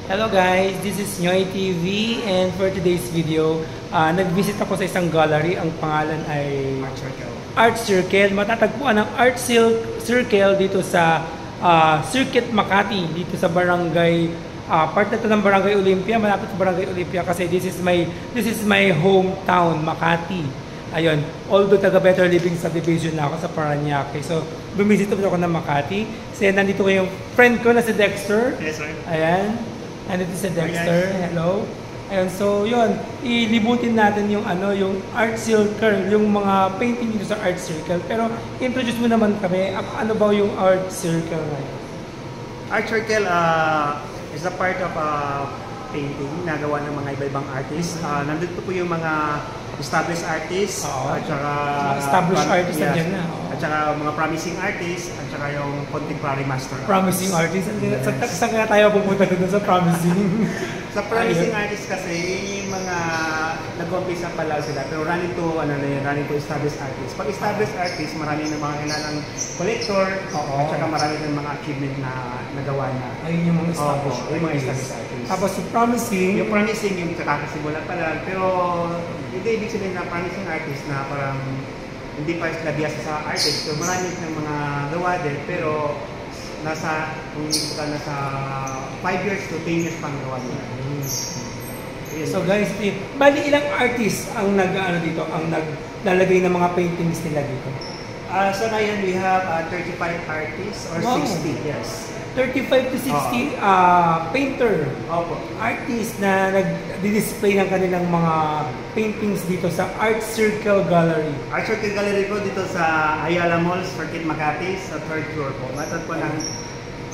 Hello guys, this is Nyoy TV and for today's video, nag-visit ako sa isang gallery. Ang pangalan ay Art Circle. Matatagpuan ang Art Circle dito sa Circuit Makati, dito sa barangay, part na ito ng Barangay Olympia, malapit sa Barangay Olympia kasi this is my hometown, Makati. Ayun, although taga Better Living Subdivision na ako sa Paranaque. So, bumisit ako ng Makati. Kasi nandito ko yung friend ko na si Dexter. Yes, sir. Ayan. Nandito si Dexter. Hello. Ayun, so yun, ilibutin natin yung yung Art Circle, yung mga painting dito sa Art Circle. Pero introduce mo naman kami, ano ba yung Art Circle ngayon? Art Circle is a part of painting na gawa ng mga iba-ibang artists. Nandito po yung mga established artists, at saka established artists nandiyan na. At saka mga promising artists, at saka yung contemporary master promising artists. Saan kaya tayo pupunta doon sa promising? Sa promising artists kasi, yung mga nag-umpisa pa lang sila, pero running to established artists. Pag established artists, marami ng mga kilalang collector, at saka marami ng mga achievement na nagawa na. Ayun yung mga established artists. Tapos yung promising, yung kakasimulan pa lang, pero hindi ibig sabihin na promising artist na parang hindi pa labiyas sa artist. So marami ng mga gawa din, pero nasa 5 years to 10 years pang gawa nila. So guys, bali ilang artists ang dito, ang naglalagay ng mga paintings nila dito? So ngayon we have 35 artists or 60, yes. 35 to 60 painter, artist na nag-display ng kanilang mga paintings dito sa Art Circle Gallery. Art Circle Gallery po dito sa Ayala Mall, Circuit Makati, sa 3rd floor po. Matad po ng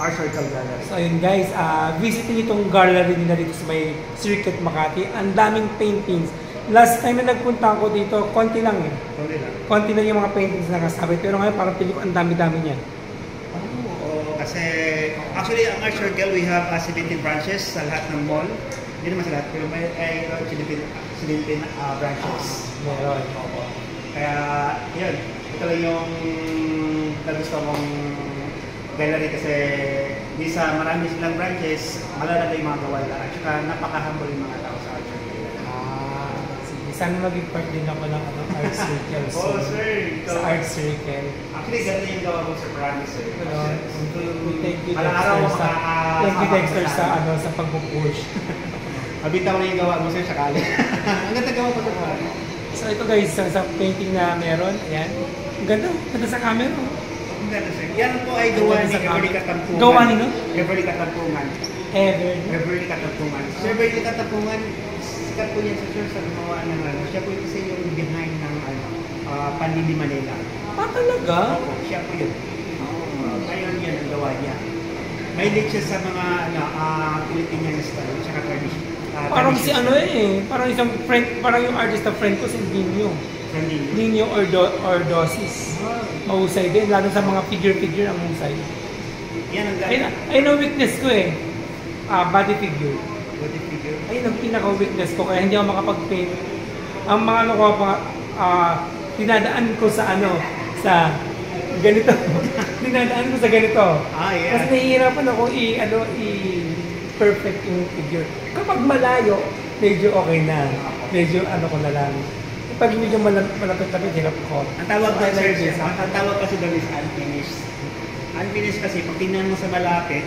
Art Circle Gallery. So ayun guys, visitin itong gallery nila dito sa may Circuit Makati. Ang daming paintings. Last time na nagpunta ako dito, konti lang eh. Konti lang yung mga paintings na kasabit. Pero ngayon parang piling ko ang dami-dami niya. Kasi actually ang Art Circle we have 17 branches sa lahat ng mall. Hindi naman sa lahat, pero may 17 branches. Meron. Kaya yun, ito lang yung gusto mong gallery kasi di sa marami silang branches, malalagay yung mga gawa nila. At saka napaka-humble yung mga tao sa Art Circle. Sige, sana maging part din ako ng Art Circle. Oh, sir. Sa Art Circle. Actually, ganun yung gawa mo sa promise, sir. Thank you, Dexter, sa pag-push. Mabita ko na yung gawa mo, sir, sakali. Ang ganda gawa ko, sir. So ito guys, sa painting na meron, ayan. Ang ganda sa camera. Ang ganda, sir. Yan po ay gawa ni Everly Katampungan. Gawa nino? Everly Katampungan. Everly Katampungan. Sir, Everly Katampungan, sikat po yan, sir, sa gumawa ng siya po kasi yung behind ng Pandili Manila. Talaga? Opo, siya po yun. Ngayon yan ang gawa niya. May link siya sa mga Filipinian style, tsaka tradition. Parang si parang isang friend, parang yung artist na friend ko si Nino. Nino Ordosis. Mahusay din, lalo sa mga figure ang husay. Yan ang gaya. Ayun ang weakness ko eh. Body figure. Body figure? Ayun ang pinaka-weakness ko, kaya hindi ako makapag-paint. Ang mga tinadaan ko sa ganito. Dinadaan ko sa ganito. Yeah. Kasi nahihirapan ako i-perfect yung figure. Kapag malayo, medyo okay na. Medyo ko na lang. Pag medyo malapit-lapit, hirap ko. Ang tawag kasi doon is unfinished. Unfinished kasi pag tingnan mo sa malapit,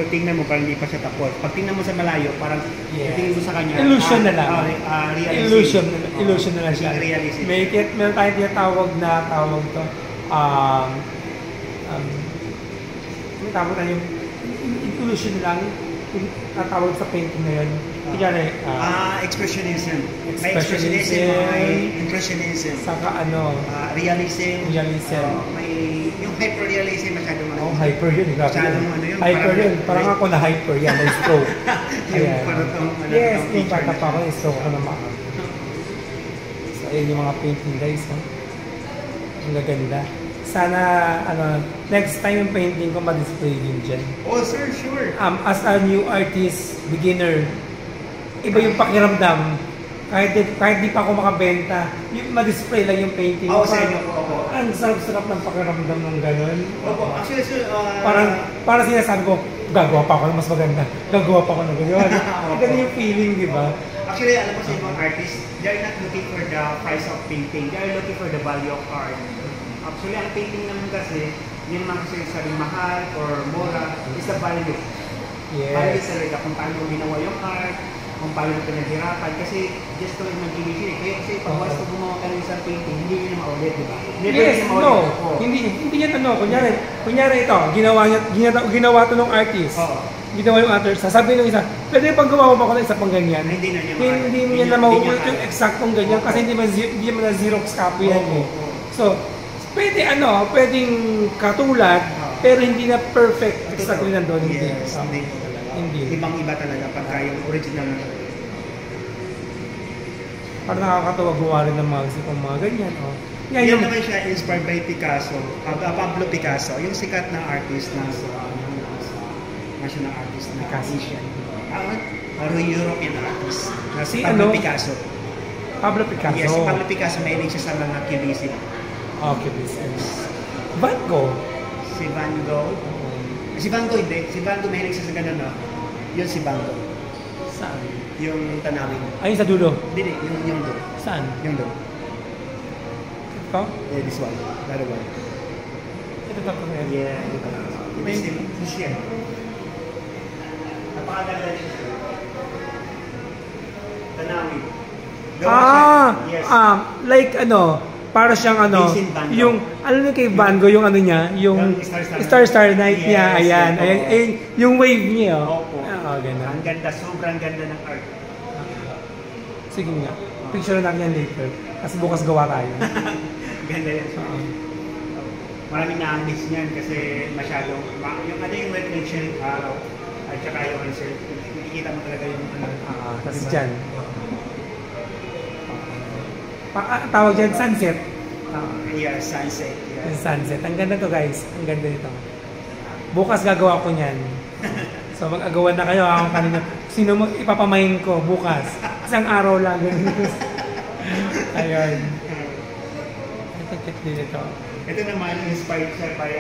tingnan mo parang hindi pa siya tapos. Pag tingnan mo sa malayo, parang tingin mo sa kanya. Illusion na lang. Illusion na lang siya. Realism. Meron tayong tinatawag to. May tawag tayo yung illusion lang. Tatawag sa painting na yun. Expressionism. May expressionism, may impressionism. Saka realism. May yung hyperrealism masyado mo. Hyper yun. Hyper yun. Parang ako na hyper yan. Na stroke. Yes, yung bata pa ako, stroke ako naman. So, ayun yung mga painting guys. Ang gaganda. Sana, next time yung painting ko ma-display din dyan. Oh, sir, sure. As a new artist, beginner, iba yung pakiramdam. Kahit di pa ako makabenta, ma-display lang yung painting. Ang sarap-sarap ng pakiramdam ng gano'n. Opo, actually, sir, parang sinasabi ko, gagawa pa ako ng mas maganda. Gagawa pa ako ng ganyan. Ganun yung feeling, di ba? Actually, alam mo sa ibang artists, they're not looking for the price of painting. They're looking for the value of art. Actually, ang painting naman kasi, yun naman kasi sabing mahal or mura, is the value. Yes. Value talaga kung paano ginawa yung art, kung paano pinaghirapan. Kasi just to mag-image yun. Kaya kasi pag once gumawa ka ng isang painting, hindi yun na maulit, di ba? Yes, no. Hindi yan ano. Kunyari ito, ginawa to ng artist. Ginawa yung artist. Sasabihin ng isa, pwede pag gumawa pa ako ng isa pang ganyan. Hindi na Hindi mo yan na mahuhulot yung eksaktong ganyan kasi hindi mo na Xerox copy yan eh. So, pwedeng katulad, pero hindi na perfect exactly nandun. Yes, hindi. Ibang-iba talaga pagka yung original na talaga. Parang nakakatawa gawa rin ng mga ganyan. Oh. Yan naman siya inspired by Picasso, Pablo Picasso, yung sikat na artist na national artist na Asian. European artist. Si Pablo Picasso. Pablo Picasso? Yes, si Pablo Picasso mahilig siya sa mga cubism. Cubism. Van Gogh? Si Van Gogh? Si Van Gogh hindi. Si Van Gogh mahilig siya sa ganun, no? Yun si Van Gogh. Saan? Yung tanawin. Ay, sa dulo? Hindi, yung doon. Saan? Yung doon. Ito? Yeah, this one. That one. Ito tapos na yan? Yeah, ito. This yan. Napakaganda siya. Tanawin. Yes. Like para siyang yung alam niyo kay Van Gogh yung niya, yung Star Night niya, ayan, yung wave niya. Opo. Ganun. Ang ganda, sobrang ganda ng art. Sige nga, picture natin yan later. Kasi bukas gawa tayo. Ganda yan. Maraming na-miss niyan kasi masyadong, yung yung reflection araw, at saka yung answer, nakikita mo talaga yung kasi dyan. Tawag dyan, sunset. Yeah, sunset. Yeah. Sunset. Ang ganda to guys. Ang ganda nito. Bukas gagawa ko niyan. So mag-agawan na kayo ako kanina. Sino mo ipapamain ko bukas? Isang araw lang. Ayun. Ito cute din ito. Ito naman, inspired siya by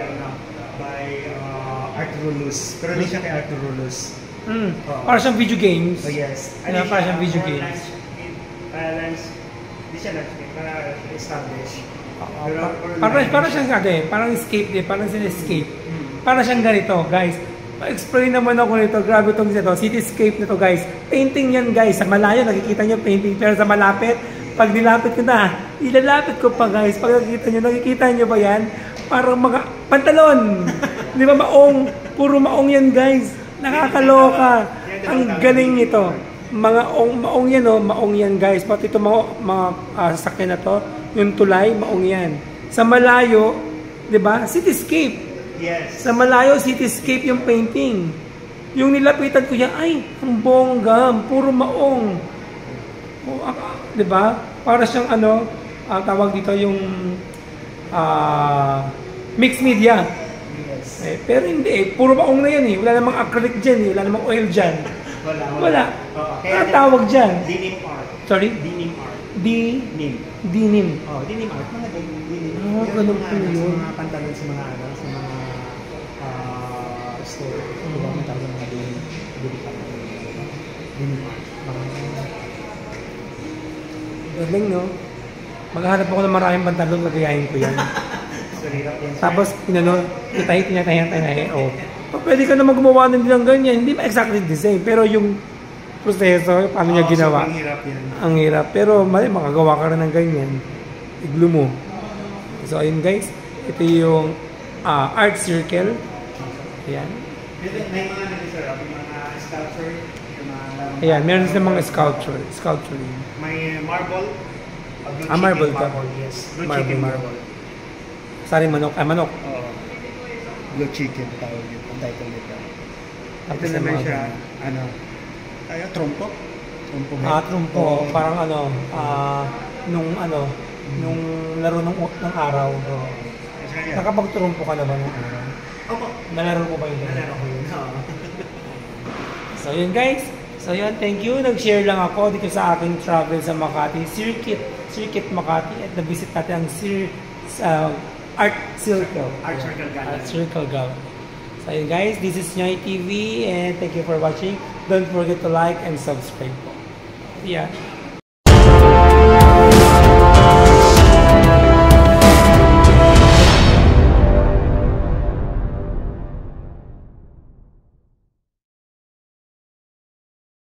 Arturo Luz. Pero hindi siya kay Arturo Luz. Para siyang video games. Oh yes. Para siyang video games. Hindi siya na-establish. Parang siyang parang escape din. Parang siyang escape. Parang siyang ganito, guys. Pa-explain naman ako nito. Grabe itong cityscape nito, guys. Painting yan, guys. Sa malayo, nakikita nyo painting. Pero sa malapit, pag nilapit ko na, ilalapit ko pa, guys. Pag nakikita nyo ba yan? Parang mga pantalon. Di ba, maong? Puro maong yan, guys. Nakakaloka. Ang galing nito. Mga maong yan, maong yan, guys. Pati ito mga sasakyan na to, yung tulay, maong yan. Sa malayo, di ba, cityscape. Yes. Sa malayo, cityscape yung painting. Yung nilapitan ko yan, ay, ang bongga, puro maong. Di ba? Para siyang tawag dito yung mixed media. Yes. Pero hindi puro maong na yan eh. Wala namang acrylic dyan wala namang oil dyan. Wala. Ano tawag dyan? Denim art. Sorry? Denim art. Denim. Denim art. Mga denim. Ganun po yun. Mga pantalon sa mga store. Diba? May tawag mga denim. Denim art. Galing, no? Maghahanap ako ng maraming pantalon, gagayahin ko yan. Tapos, oh. Pwede ka naman gumawa din ng ganyan. Hindi ba exactly the same, pero yung proseso, paano niya ginawa. Ang hirap yan. Ang hirap. Pero makagawa ka rin ng ganyan. Iglo mo. So, ayun guys. Ito yung art circle. Ayan. May mga sculpture. Ayan, meron sa mga sculpturing. May marble. Marble ka. Yes. Blue chicken marble. Saring manok. Manok. Blue chicken tawag yun. Ang title nito. Ito naman siya, trompo. Trompo. Parang nung laro ng araw. Nakapag-trompo ka na ba nung araw? Opo. Nalaro ko ba yun? Nalaro ko yun. So yun guys. So yun, thank you. Nag-share lang ako dito sa aking travel sa Makati. Circuit Makati. At na-visit natin ang Art Circle. Art Circle Gallery. Art Circle Gallery. So ayun guys, this is Nyoy TV and thank you for watching. Don't forget to like and subscribe po. Yeah.